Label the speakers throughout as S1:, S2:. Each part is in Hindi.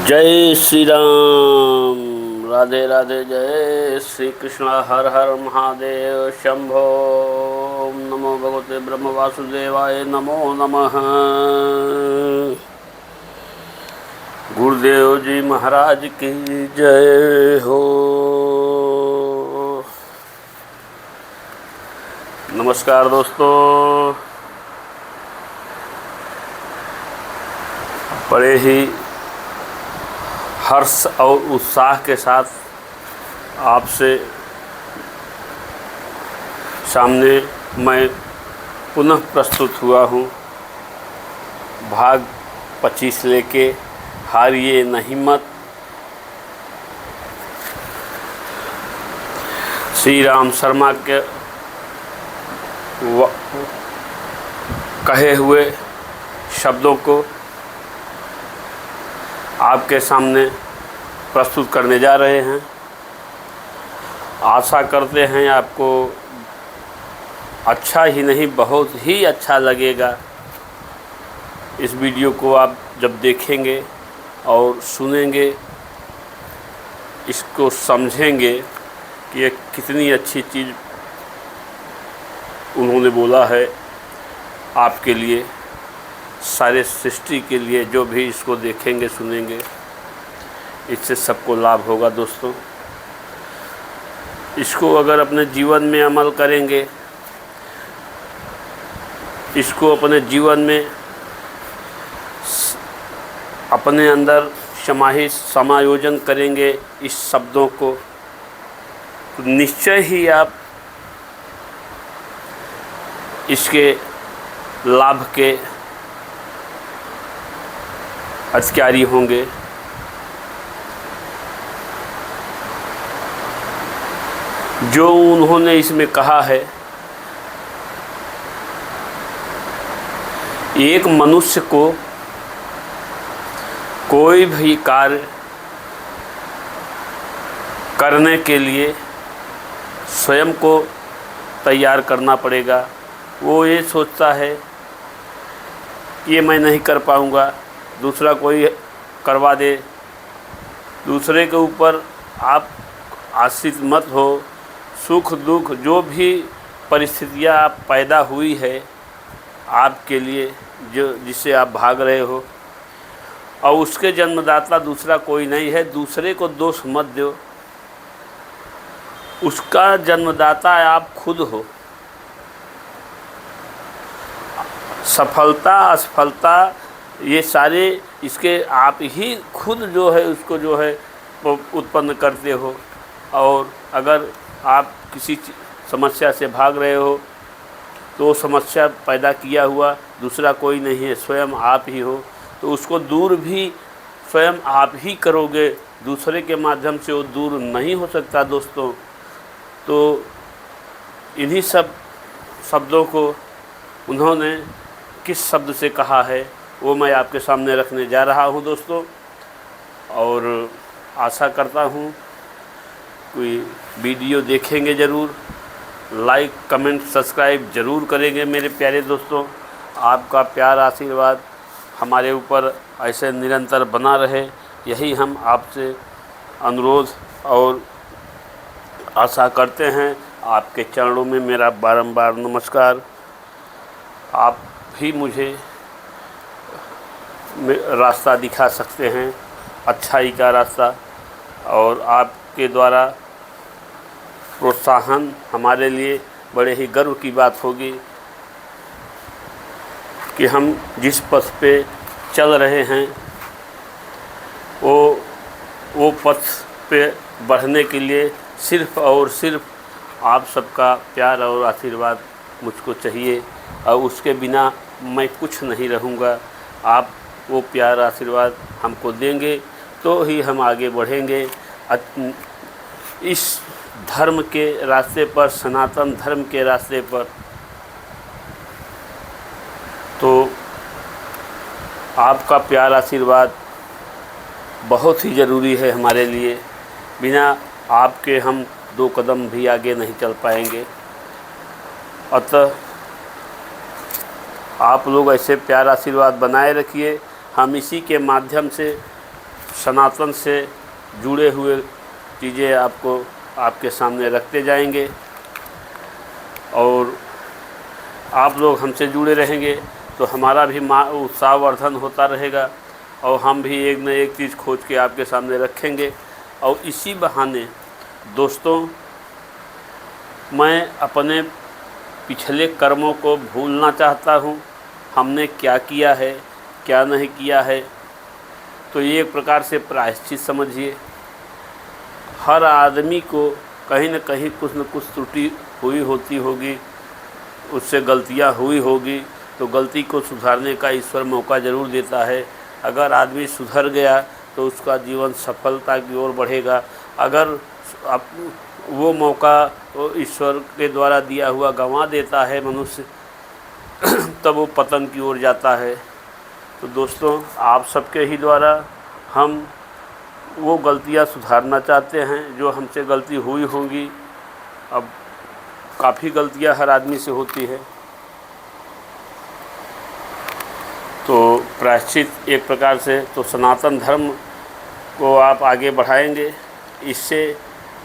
S1: जय श्री राम। राधे राधे। जय श्री कृष्ण। हर हर महादेव। शंभो। नमो भगवते ब्रह्म वासुदेवाय नमो नमः। गुरुदेव जी महाराज की जय हो। नमस्कार दोस्तों। बड़े ही हर्ष और उत्साह के साथ आपसे सामने मैं पुनः प्रस्तुत हुआ हूँ। भाग 25 लेके हारिए नहीं मत। श्री राम शर्मा के कहे हुए शब्दों को आपके सामने प्रस्तुत करने जा रहे हैं। आशा करते हैं आपको अच्छा ही नहीं बहुत ही अच्छा लगेगा। इस वीडियो को आप जब देखेंगे और सुनेंगे, इसको समझेंगे कि ये कितनी अच्छी चीज़ उन्होंने बोला है आपके लिए, सारे सृष्टि के लिए। जो भी इसको देखेंगे सुनेंगे, इससे सबको लाभ होगा दोस्तों। इसको अगर अपने जीवन में अमल करेंगे, इसको अपने जीवन में अपने अंदर समायोजन करेंगे इस शब्दों को, तो निश्चय ही आप इसके लाभ के अधिकारी होंगे। जो उन्होंने इसमें कहा है, एक मनुष्य को कोई भी कार्य करने के लिए स्वयं को तैयार करना पड़ेगा। वो ये सोचता है कि ये मैं नहीं कर पाऊँगा, दूसरा कोई करवा दे। दूसरे के ऊपर आप आश्रित मत हो। सुख दुख जो भी परिस्थितियाँ आप पैदा हुई है आपके लिए, जो जिससे आप भाग रहे हो, और उसके जन्मदाता दूसरा कोई नहीं है। दूसरे को दोष मत दो, उसका जन्मदाता आप खुद हो। सफलता असफलता ये सारे इसके आप ही खुद जो है उसको जो है उत्पन्न करते हो। और अगर आप किसी समस्या से भाग रहे हो तो समस्या पैदा किया हुआ दूसरा कोई नहीं है, स्वयं आप ही हो। तो उसको दूर भी स्वयं आप ही करोगे, दूसरे के माध्यम से वो दूर नहीं हो सकता दोस्तों। तो इन्हीं सब शब्दों को उन्होंने किस शब्द से कहा है वो मैं आपके सामने रखने जा रहा हूँ दोस्तों। और आशा करता हूँ कोई वीडियो देखेंगे ज़रूर, लाइक कमेंट सब्सक्राइब ज़रूर करेंगे मेरे प्यारे दोस्तों। आपका प्यार आशीर्वाद हमारे ऊपर ऐसे निरंतर बना रहे, यही हम आपसे अनुरोध और आशा करते हैं। आपके चरणों में मेरा बारंबार नमस्कार। आप भी मुझे रास्ता दिखा सकते हैं, अच्छाई का रास्ता, और आपके द्वारा प्रोत्साहन हमारे लिए बड़े ही गर्व की बात होगी कि हम जिस पथ पे चल रहे हैं वो पथ पे बढ़ने के लिए सिर्फ़ और सिर्फ आप सबका प्यार और आशीर्वाद मुझको चाहिए, और उसके बिना मैं कुछ नहीं रहूँगा। आप वो प्यार आशीर्वाद हमको देंगे तो ही हम आगे बढ़ेंगे इस धर्म के रास्ते पर, सनातन धर्म के रास्ते पर। तो आपका प्यार आशीर्वाद बहुत ही ज़रूरी है हमारे लिए। बिना आपके हम 2 कदम भी आगे नहीं चल पाएंगे। अतः आप लोग ऐसे प्यार आशीर्वाद बनाए रखिए। हम इसी के माध्यम से सनातन से जुड़े हुए चीज़ें आपको आपके सामने रखते जाएंगे और आप लोग हमसे जुड़े रहेंगे तो हमारा भी उत्साहवर्धन होता रहेगा और हम भी एक न एक चीज़ खोज के आपके सामने रखेंगे। और इसी बहाने दोस्तों मैं अपने पिछले कर्मों को भूलना चाहता हूँ, हमने क्या किया है क्या नहीं किया है। तो ये एक प्रकार से प्रायश्चित समझिए। हर आदमी को कहीं न कहीं कुछ न कुछ त्रुटि हुई होती होगी, उससे गलतियाँ हुई होगी, तो गलती को सुधारने का ईश्वर मौका ज़रूर देता है। अगर आदमी सुधर गया तो उसका जीवन सफलता की ओर बढ़ेगा। अगर वो मौका ईश्वर के द्वारा दिया हुआ गंवा देता है मनुष्य तब वो पतन की ओर जाता है। तो दोस्तों आप सबके ही द्वारा हम वो गलतियां सुधारना चाहते हैं जो हमसे गलती हुई होंगी। अब काफ़ी गलतियां हर आदमी से होती है, तो प्रायश्चित एक प्रकार से तो सनातन धर्म को आप आगे बढ़ाएंगे, इससे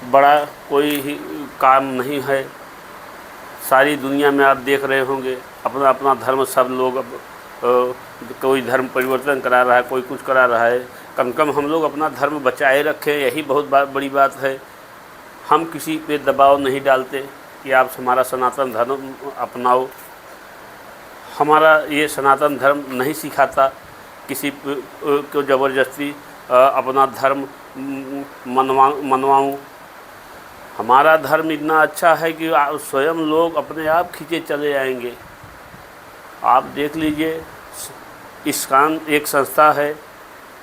S1: बड़ा कोई ही काम नहीं है। सारी दुनिया में आप देख रहे होंगे अपना अपना धर्म सब लोग कोई धर्म परिवर्तन करा रहा है, कोई कुछ करा रहा है। कम कम हम लोग अपना धर्म बचाए रखें, यही बहुत बड़ी बात है। हम किसी पे दबाव नहीं डालते कि आप हमारा सनातन धर्म अपनाओ। हमारा ये सनातन धर्म नहीं सिखाता किसी को ज़बरदस्ती अपना धर्म मनवाऊँ। हमारा धर्म इतना अच्छा है कि स्वयं लोग अपने आप खींचे चले आएंगे। आप देख लीजिए, इस्कान एक संस्था है,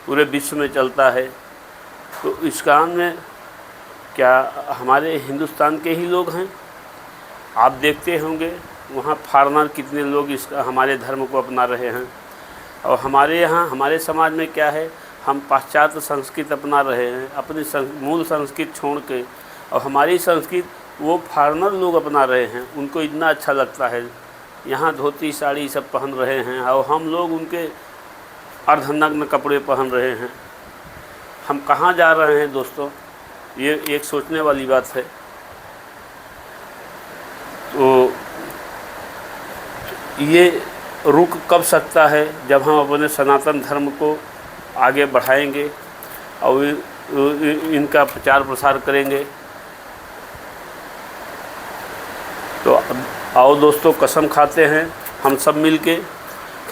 S1: पूरे विश्व में चलता है। तो इस्कान में क्या हमारे हिंदुस्तान के ही लोग हैं? आप देखते होंगे वहाँ फॉरेनर कितने लोग इसका हमारे धर्म को अपना रहे हैं। और हमारे यहाँ हमारे समाज में क्या है, हम पाश्चात्य संस्कृत अपना रहे हैं, अपनी मूल संस्कृत छोड़ के। और हमारी संस्कृत वो फॉरेनर लोग अपना रहे हैं, उनको इतना अच्छा लगता है। यहाँ धोती साड़ी सब पहन रहे हैं और हम लोग उनके अर्धनग्न कपड़े पहन रहे हैं। हम कहाँ जा रहे हैं दोस्तों? ये एक सोचने वाली बात है। तो ये रुक कब सकता है? जब हम अपने सनातन धर्म को आगे बढ़ाएंगे और इनका प्रचार प्रसार करेंगे। तो आओ दोस्तों, कसम खाते हैं हम सब मिल के,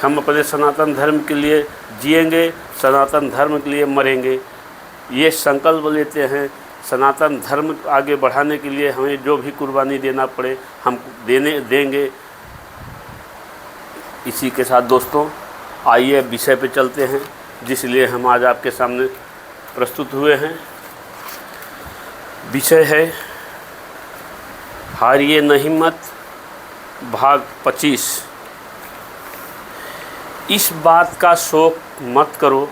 S1: हम अपने सनातन धर्म के लिए जिएंगे, सनातन धर्म के लिए मरेंगे। ये संकल्प लेते हैं। सनातन धर्म आगे बढ़ाने के लिए हमें जो भी कुर्बानी देना पड़े हम देंगे। इसी के साथ दोस्तों आइए विषय पे चलते हैं जिसलिए हम आज आपके सामने प्रस्तुत हुए हैं। विषय है हारिए नहीं मत, भाग 25। इस बात का शोक मत करो,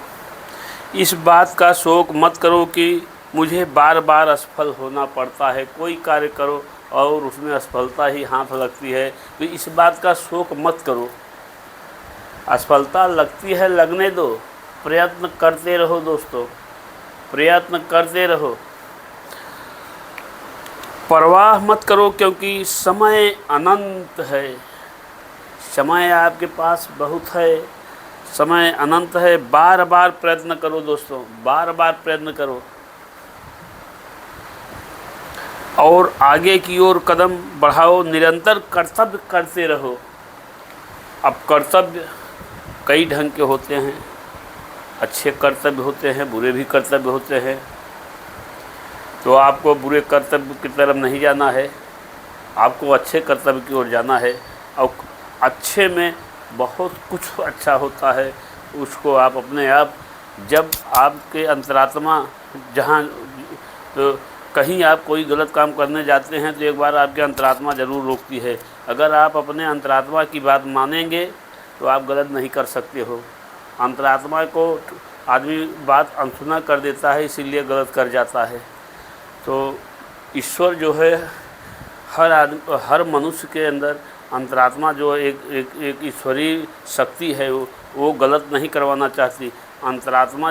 S1: इस बात का शोक मत करो कि मुझे बार बार असफल होना पड़ता है। कोई कार्य करो और उसमें असफलता ही हाथ लगती है, तो इस बात का शोक मत करो। असफलता लगती है, लगने दो, प्रयत्न करते रहो दोस्तों, प्रयत्न करते रहो। परवाह मत करो क्योंकि समय अनंत है। समय आपके पास बहुत है, समय अनंत है। बार बार प्रयत्न करो दोस्तों, बार बार प्रयत्न करो और आगे की ओर कदम बढ़ाओ। निरंतर कर्तव्य करते रहो। अब कर्तव्य कई ढंग के होते हैं, अच्छे कर्तव्य होते हैं, बुरे भी कर्तव्य होते हैं। तो आपको बुरे कर्तव्य की तरफ नहीं जाना है, आपको अच्छे कर्तव्य की ओर जाना है। और अच्छे में बहुत कुछ अच्छा होता है, उसको आप अपने आप, जब आपके अंतरात्मा जहाँ तो कहीं आप कोई गलत काम करने जाते हैं तो एक बार आपके अंतरात्मा ज़रूर रोकती है। अगर आप अपने अंतरात्मा की बात मानेंगे तो आप गलत नहीं कर सकते हो। अंतरात्मा को आदमी बात अनसुना कर देता है, इसीलिए गलत कर जाता है। तो ईश्वर जो है हर मनुष्य के अंदर अंतरात्मा जो एक ईश्वरीय शक्ति है वो गलत नहीं करवाना चाहती। अंतरात्मा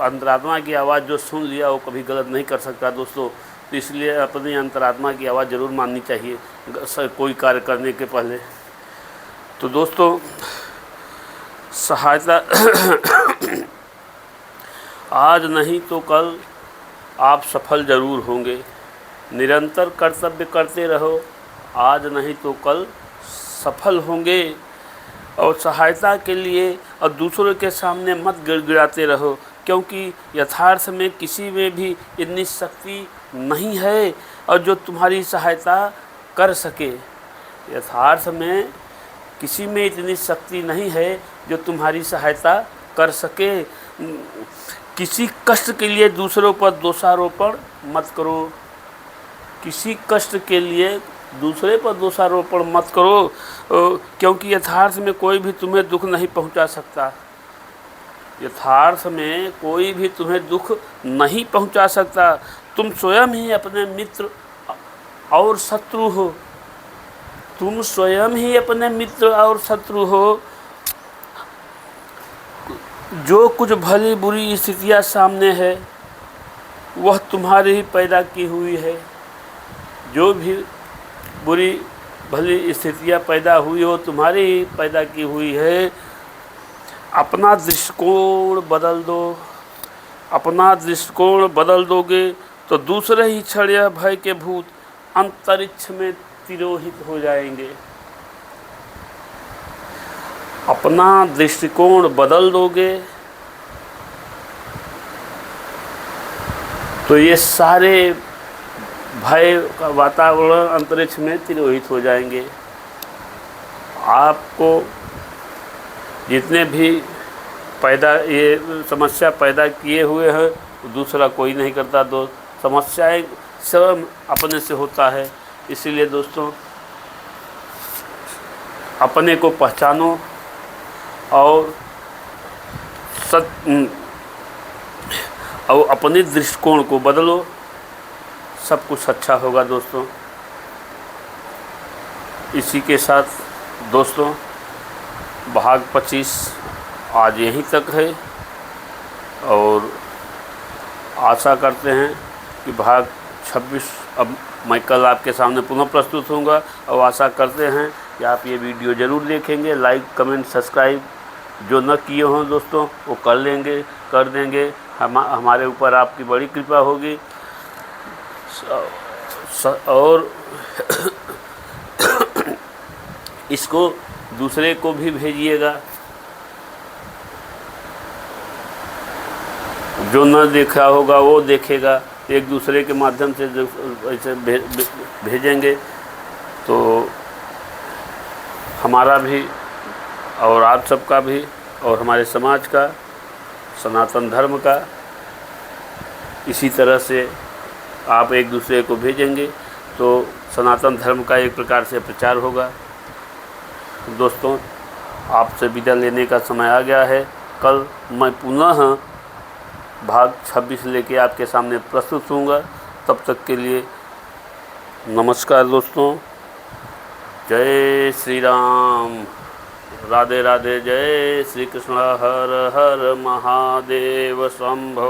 S1: अंतरात्मा की आवाज़ जो सुन लिया वो कभी गलत नहीं कर सकता दोस्तों। तो इसलिए अपनी अंतरात्मा की आवाज़ ज़रूर माननी चाहिए कोई कार्य करने के पहले। तो दोस्तों सहायता आज नहीं तो कल आप सफल ज़रूर होंगे। निरंतर कर्तव्य करते रहो, आज नहीं तो कल सफल होंगे। और सहायता के लिए और दूसरों के सामने मत गिड़गिड़ाते रहो, क्योंकि यथार्थ में किसी में भी इतनी शक्ति नहीं है और जो तुम्हारी सहायता कर सके। यथार्थ में किसी में इतनी शक्ति नहीं है जो तुम्हारी सहायता कर सके। किसी कष्ट के लिए दूसरों पर दोषारोपण मत करो। किसी कष्ट के लिए दूसरे पर दोषारोपण मत करो, क्योंकि यथार्थ में कोई भी तुम्हें दुख नहीं पहुंचा सकता। यथार्थ में कोई भी तुम्हें दुख नहीं पहुंचा सकता। तुम स्वयं ही अपने मित्र और शत्रु हो। तुम स्वयं ही अपने मित्र और शत्रु हो। जो कुछ भली बुरी स्थितियां सामने है वह तुम्हारी ही पैदा की हुई है। जो भी बुरी भली स्थितियां पैदा हुई हो तुम्हारी ही पैदा की हुई है। अपना दृष्टिकोण बदल दो। अपना दृष्टिकोण बदल दोगे तो दूसरे ही क्षण यह भय के भूत अंतरिक्ष में तिरोहित हो जाएंगे। अपना दृष्टिकोण बदल दोगे तो ये सारे भय का वातावरण अंतरिक्ष में तिरोहित हो जाएंगे। आपको जितने भी ये समस्या पैदा किए हुए हैं दूसरा कोई नहीं करता दोस्त। समस्याएं स्वयं अपने से होता है। इसीलिए दोस्तों अपने को पहचानो और अपने दृष्टिकोण को बदलो, सब कुछ अच्छा होगा दोस्तों। इसी के साथ दोस्तों भाग 25 आज यहीं तक है और आशा करते हैं कि भाग 26 अब मैं कल आपके सामने पुनः प्रस्तुत होऊंगा। और आशा करते हैं कि आप ये वीडियो ज़रूर देखेंगे। लाइक कमेंट सब्सक्राइब जो न किए हों दोस्तों वो कर देंगे। हमारे ऊपर आपकी बड़ी कृपा होगी। और इसको दूसरे को भी भेजिएगा। जो न देखा होगा वो देखेगा। एक दूसरे के माध्यम से ऐसे भेजेंगे तो हमारा भी और आप सबका भी और हमारे समाज का, सनातन धर्म का, इसी तरह से आप एक दूसरे को भेजेंगे तो सनातन धर्म का एक प्रकार से प्रचार होगा। दोस्तों आपसे विदा लेने का समय आ गया है। कल मैं पुनः भाग 26 लेके आपके सामने प्रस्तुत होऊंगा। तब तक के लिए नमस्कार दोस्तों। जय श्री राम, राधे राधे, जय श्री कृष्ण, हर हर महादेव शंभो।